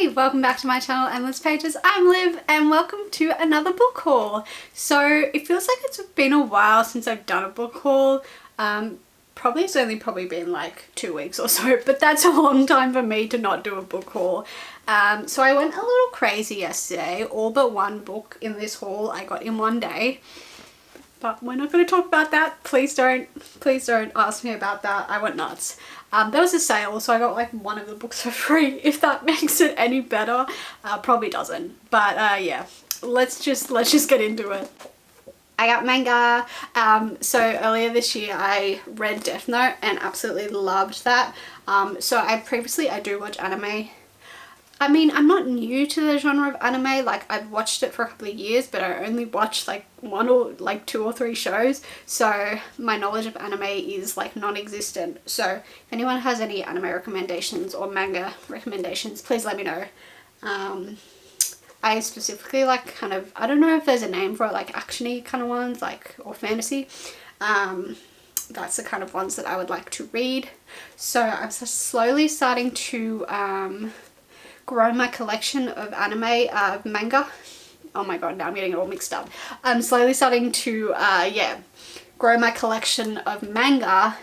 Hey, welcome back to my channel Endless Pages. I'm Liv and welcome to another book haul. So it feels like it's been a while since I've done a book haul. It's only been like 2 weeks or so, but that's a long time for me to not do a book haul. So I went a little crazy yesterday. All but one book in this haul I got in one day. But we're not going to talk about that. Please don't ask me about that. I went nuts. There was a sale, so I got like one of the books for free, if that makes it any better. Probably doesn't. But yeah, let's just get into it. I got manga. So earlier this year I read Death Note and absolutely loved that. So I do watch anime. I mean, I'm not new to the genre of anime. Like, I've watched it for a couple of years, but I only watched like two or three shows. So my knowledge of anime is like non-existent. So if anyone has any anime recommendations or manga recommendations, please let me know. I specifically like I don't know if there's a name for it, like action-y kind of ones, like, or fantasy. That's the kind of ones that I would like to read. So I'm slowly starting to grow my collection of anime, manga. Oh my god, now I'm getting it all mixed up. I'm slowly starting to, grow my collection of manga.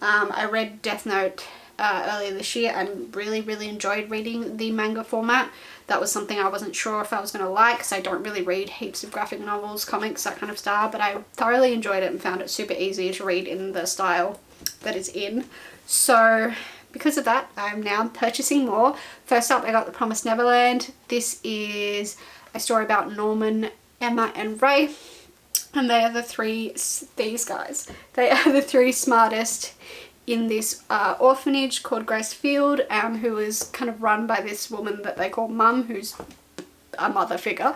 I read Death Note earlier this year and really enjoyed reading the manga format. That was something I wasn't sure if I was going to like, because I don't really read heaps of graphic novels, comics, that kind of style, but I thoroughly enjoyed it and found it super easy to read in the style that it's in. So because of that, I'm now purchasing more. First up, I got The Promised Neverland. This is a story about Norman, Emma and Ray, and they are these guys. They are the three smartest in this orphanage called Grace Field, who is kind of run by this woman that they call Mum, who's a mother figure.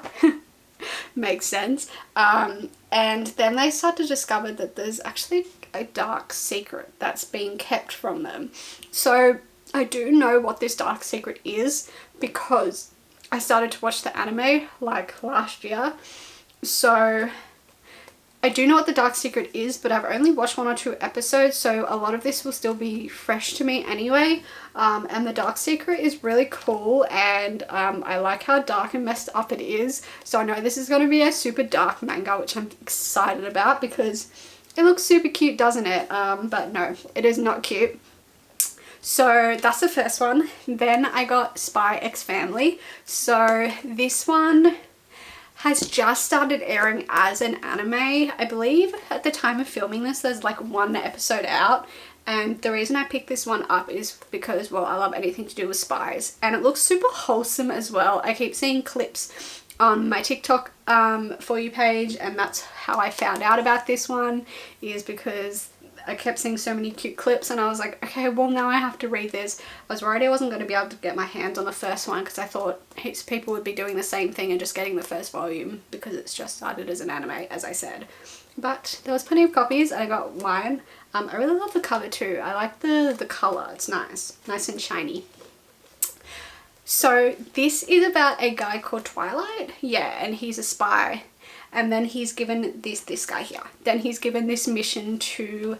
Makes sense. And then they start to discover that there's actually a dark secret that's being kept from them. So I do know what this dark secret is because I started to watch the anime like last year. So I do know what the dark secret is, but I've only watched 1 or 2 episodes, so a lot of this will still be fresh to me anyway. And the dark secret is really cool, and I like how dark and messed up it is. So I know this is going to be a super dark manga, which I'm excited about because it looks super cute, doesn't it? But no, it is not cute. So that's the first one. Then I got Spy X Family. So this one has just started airing as an anime. I believe at the time of filming this there's like 1 episode out, and the reason I picked this one up is because, well, I love anything to do with spies, and it looks super wholesome as well. I keep seeing clips on my TikTok For You page, and that's how I found out about this one, is because I kept seeing so many cute clips and I was like, okay, well, now I have to read this. I was worried I wasn't going to be able to get my hands on the first one because I thought heaps of people would be doing the same thing and just getting the first volume because it's just started as an anime, as I said. But there was plenty of copies. I got one. I really love the cover too. I like the colour. It's nice and shiny. So this is about a guy called Twilight. Yeah, and he's a spy. And then he's given this guy here. Then he's given this mission to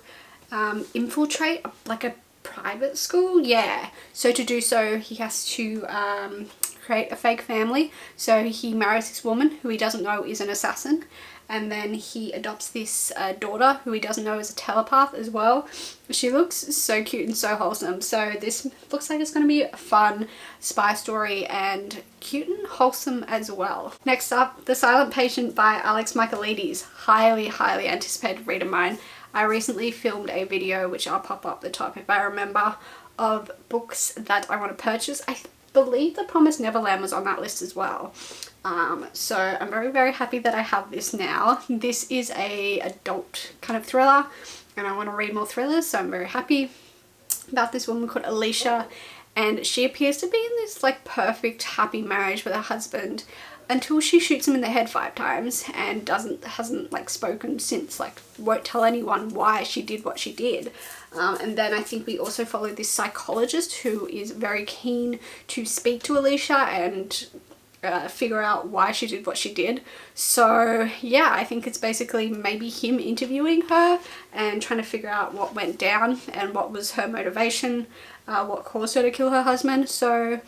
infiltrate like a private school. Yeah. So to do so, he has to create a fake family. So he marries this woman who he doesn't know is an assassin. And then he adopts this daughter who he doesn't know is a telepath as well. She looks so cute and so wholesome. So this looks like it's going to be a fun spy story and cute and wholesome as well. Next up, The Silent Patient by Alex Michaelides. Highly anticipated read of mine. I recently filmed a video, which I'll pop up the top if I remember, of books that I want to purchase. I believe The Promised Neverland was on that list as well. So I'm very happy that I have this now. This is a adult kind of thriller and I want to read more thrillers, so I'm very happy about this woman called Alicia, and she appears to be in this like perfect happy marriage with her husband until she shoots him in the head 5 times and hasn't like spoken since, like won't tell anyone why she did what she did. And then I think we also follow this psychologist who is very keen to speak to Alicia and figure out why she did what she did. So yeah, I think it's basically maybe him interviewing her and trying to figure out what went down and what was her motivation, what caused her to kill her husband. So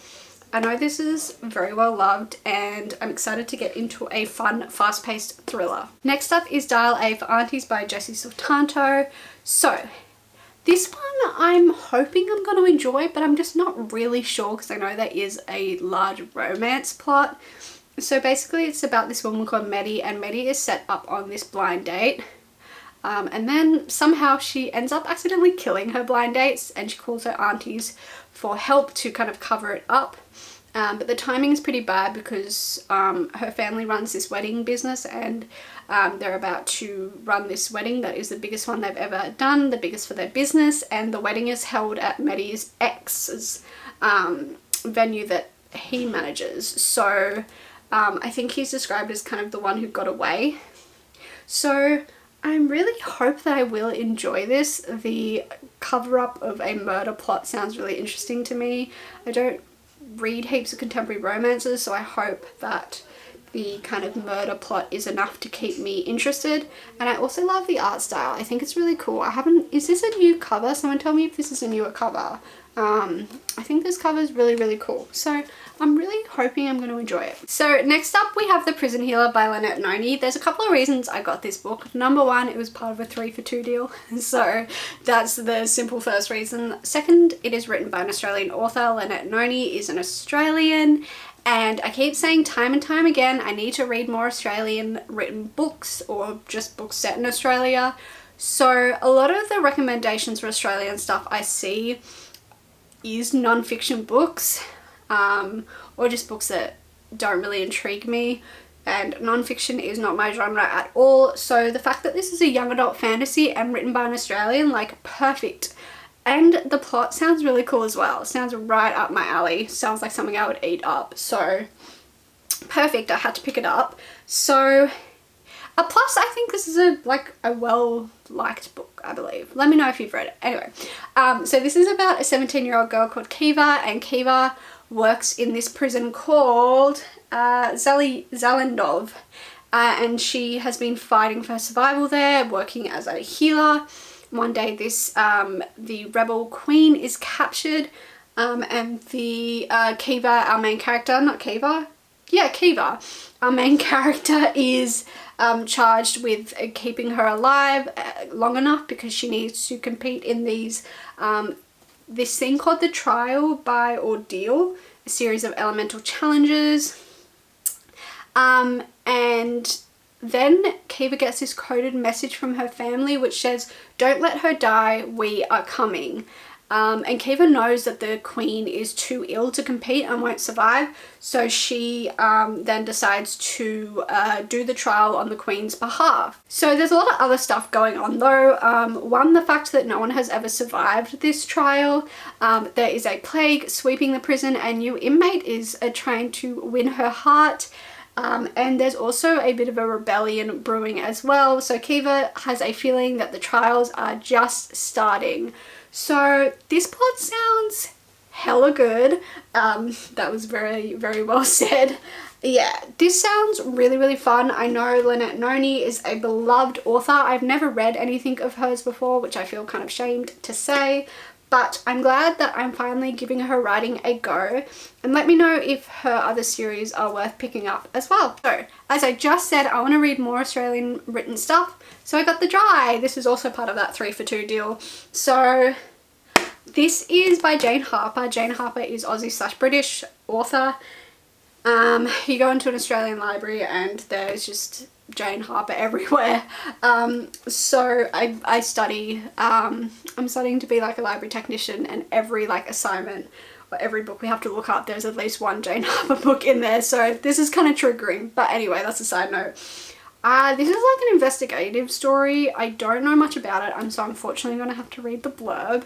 I know this is very well loved and I'm excited to get into a fun, fast-paced thriller. Next up is Dial A For Aunties by Jessie Soltanto. So this one I'm hoping I'm going to enjoy, but I'm just not really sure because I know there is a large romance plot. So basically it's about this woman called Maddie, and Maddie is set up on this blind date. And then somehow she ends up accidentally killing her blind dates, and she calls her aunties for help to kind of cover it up. But the timing is pretty bad because her family runs this wedding business, and they're about to run this wedding that is the biggest one they've ever done, the biggest for their business, and the wedding is held at Maddie's ex's venue that he manages. So I think he's described as kind of the one who got away. So I really hope that I will enjoy this. The cover-up of a murder plot sounds really interesting to me. I don't read heaps of contemporary romances, so I hope that the kind of murder plot is enough to keep me interested. And I also love the art style. I think it's really cool. Is this a new cover? Someone tell me if this is a newer cover. I think this cover is really, really cool. So I'm really hoping I'm going to enjoy it. So next up we have The Prison Healer by Lynette Noni. There's a couple of reasons I got this book. Number one, it was part of a 3 for 2 deal. So that's the simple first reason. Second, it is written by an Australian author. Lynette Noni is an Australian. And I keep saying time and time again, I need to read more Australian written books, or just books set in Australia. So a lot of the recommendations for Australian stuff I see is non-fiction books, or just books that don't really intrigue me, and non-fiction is not my genre at all. So the fact that this is a young adult fantasy and written by an Australian, like, perfect. And the plot sounds really cool as well. It sounds right up my alley. Sounds like something I would eat up. So perfect, I had to pick it up. So plus I think this is a well-liked book, I believe. Let me know if you've read it. Anyway, so this is about a 17-year-old girl called Kiva, and Kiva works in this prison called Zalendov, and she has been fighting for survival there, working as a healer. One day the rebel queen is captured, and the Kiva, our main character, Kiva, our main character is charged with keeping her alive long enough because she needs to compete in these this thing called the Trial by Ordeal, a series of elemental challenges. And then Kiva gets this coded message from her family which says, "Don't let her die, we are coming." And Kiva knows that the queen is too ill to compete and won't survive, so she then decides to do the trial on the queen's behalf. So there's a lot of other stuff going on though. One, the fact that no one has ever survived this trial. There is a plague sweeping the prison, and new inmate is trying to win her heart. And there's also a bit of a rebellion brewing as well. So Kiva has a feeling that the trials are just starting. So this plot sounds hella good. That was very, very well said. Yeah, this sounds really, really fun. I know Lynette Noni is a beloved author. I've never read anything of hers before, which I feel kind of ashamed to say. But I'm glad that I'm finally giving her writing a go, and let me know if her other series are worth picking up as well. So, as I just said, I want to read more Australian written stuff, so I got The Dry. This is also part of that 3 for 2 deal. So, this is by Jane Harper. Jane Harper is Aussie/British author. You go into an Australian library and there's just Jane Harper everywhere. So I study, I'm studying to be like a library technician, and every like assignment or every book we have to look up, there's at least one Jane Harper book in there. So this is kind of triggering, but anyway, that's a side note. This is like an investigative story. I don't know much about it, and so unfortunately I'm going to have to read the blurb.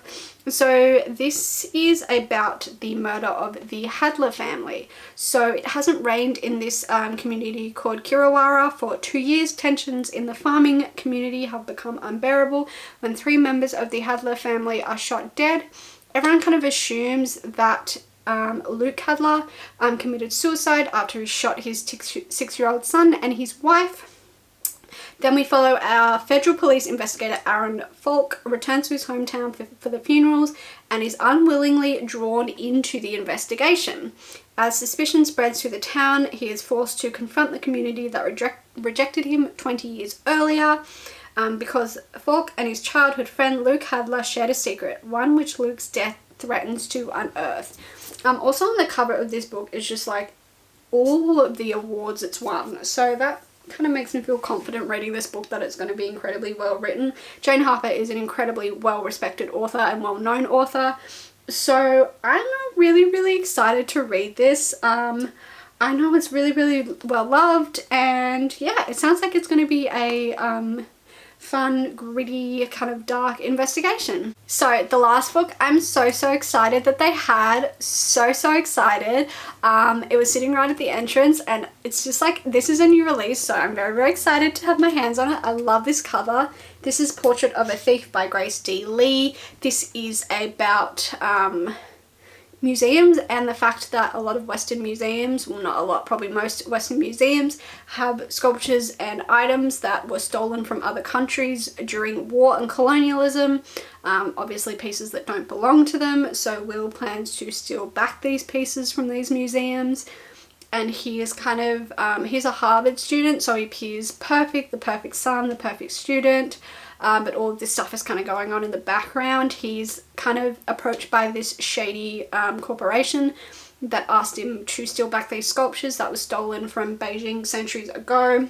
So this is about the murder of the Hadler family. So it hasn't rained in this community called Kirawara for 2 years. Tensions in the farming community have become unbearable when 3 members of the Hadler family are shot dead. Everyone kind of assumes that Luke Hadler committed suicide after he shot his 6-year-old son and his wife. Then we follow our federal police investigator Aaron Falk returns to his hometown for the funerals and is unwillingly drawn into the investigation. As suspicion spreads through the town, he is forced to confront the community that rejected him 20 years earlier. Because Falk and his childhood friend Luke Hadler shared a secret, one which Luke's death threatens to unearth. Also on the cover of this book is just like all of the awards it's won, so that kind of makes me feel confident reading this book that it's going to be incredibly well written. Jane Harper is an incredibly well respected author and well known author, so I'm really excited to read this. I know it's really well loved, and yeah, it sounds like it's going to be a fun, gritty, kind of dark investigation. So the last book, I'm so excited that they had. So excited. It was sitting right at the entrance, and it's just like, this is a new release, so I'm very excited to have my hands on it. I love this cover. This is Portrait of a Thief by Grace D. Lee. This is about museums and the fact that a lot of Western museums, well not a lot, probably most Western museums have sculptures and items that were stolen from other countries during war and colonialism. Obviously pieces that don't belong to them, so Will plans to steal back these pieces from these museums. And he is kind of, he's a Harvard student, so he appears perfect, the perfect son, the perfect student. But all of this stuff is kind of going on in the background. He's kind of approached by this shady corporation that asked him to steal back these sculptures that were stolen from Beijing centuries ago.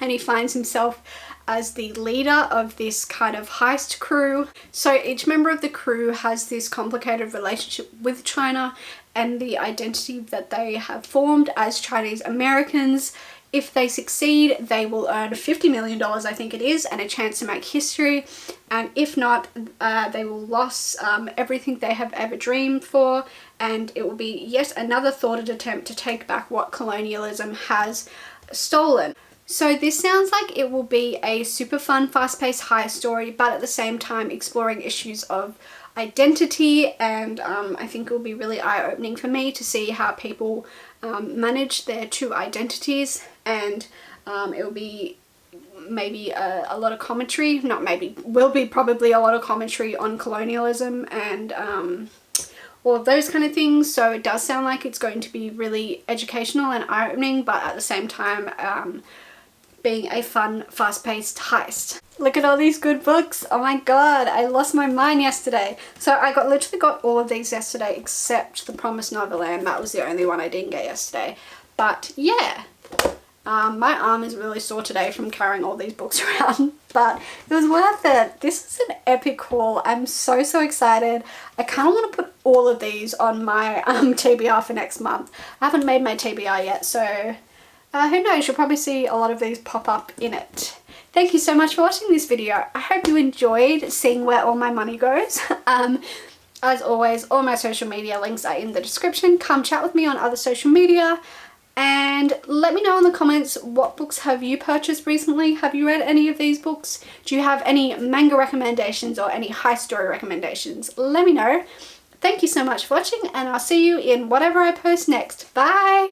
And he finds himself as the leader of this kind of heist crew. So each member of the crew has this complicated relationship with China and the identity that they have formed as Chinese Americans. If they succeed, they will earn $50 million, I think it is, and a chance to make history. And if not, they will lose everything they have ever dreamed for, and it will be yet another thwarted attempt to take back what colonialism has stolen. So this sounds like it will be a super fun, fast-paced heist story, but at the same time exploring issues of identity, and I think it will be really eye-opening for me to see how people manage their two identities, and it will be maybe a lot of commentary, not maybe, will be probably a lot of commentary on colonialism and all of those kind of things. So it does sound like it's going to be really educational and eye-opening, but at the same time being a fun, fast-paced heist. Look at all these good books. Oh my god, I lost my mind yesterday. So I literally got all of these yesterday except The Promised Neverland. That was the only one I didn't get yesterday. But yeah, my arm is really sore today from carrying all these books around, but it was worth it. This is an epic haul. I'm so excited. I kind of want to put all of these on my TBR for next month. I haven't made my TBR yet, so who knows, you'll probably see a lot of these pop up in it. Thank you so much for watching this video. I hope you enjoyed seeing where all my money goes. As always, all my social media links are in the description. Come chat with me on other social media, and let me know in the comments, what books have you purchased recently? Have you read any of these books? Do you have any manga recommendations or any high story recommendations? Let me know. Thank you so much for watching, and I'll see you in whatever I post next. Bye!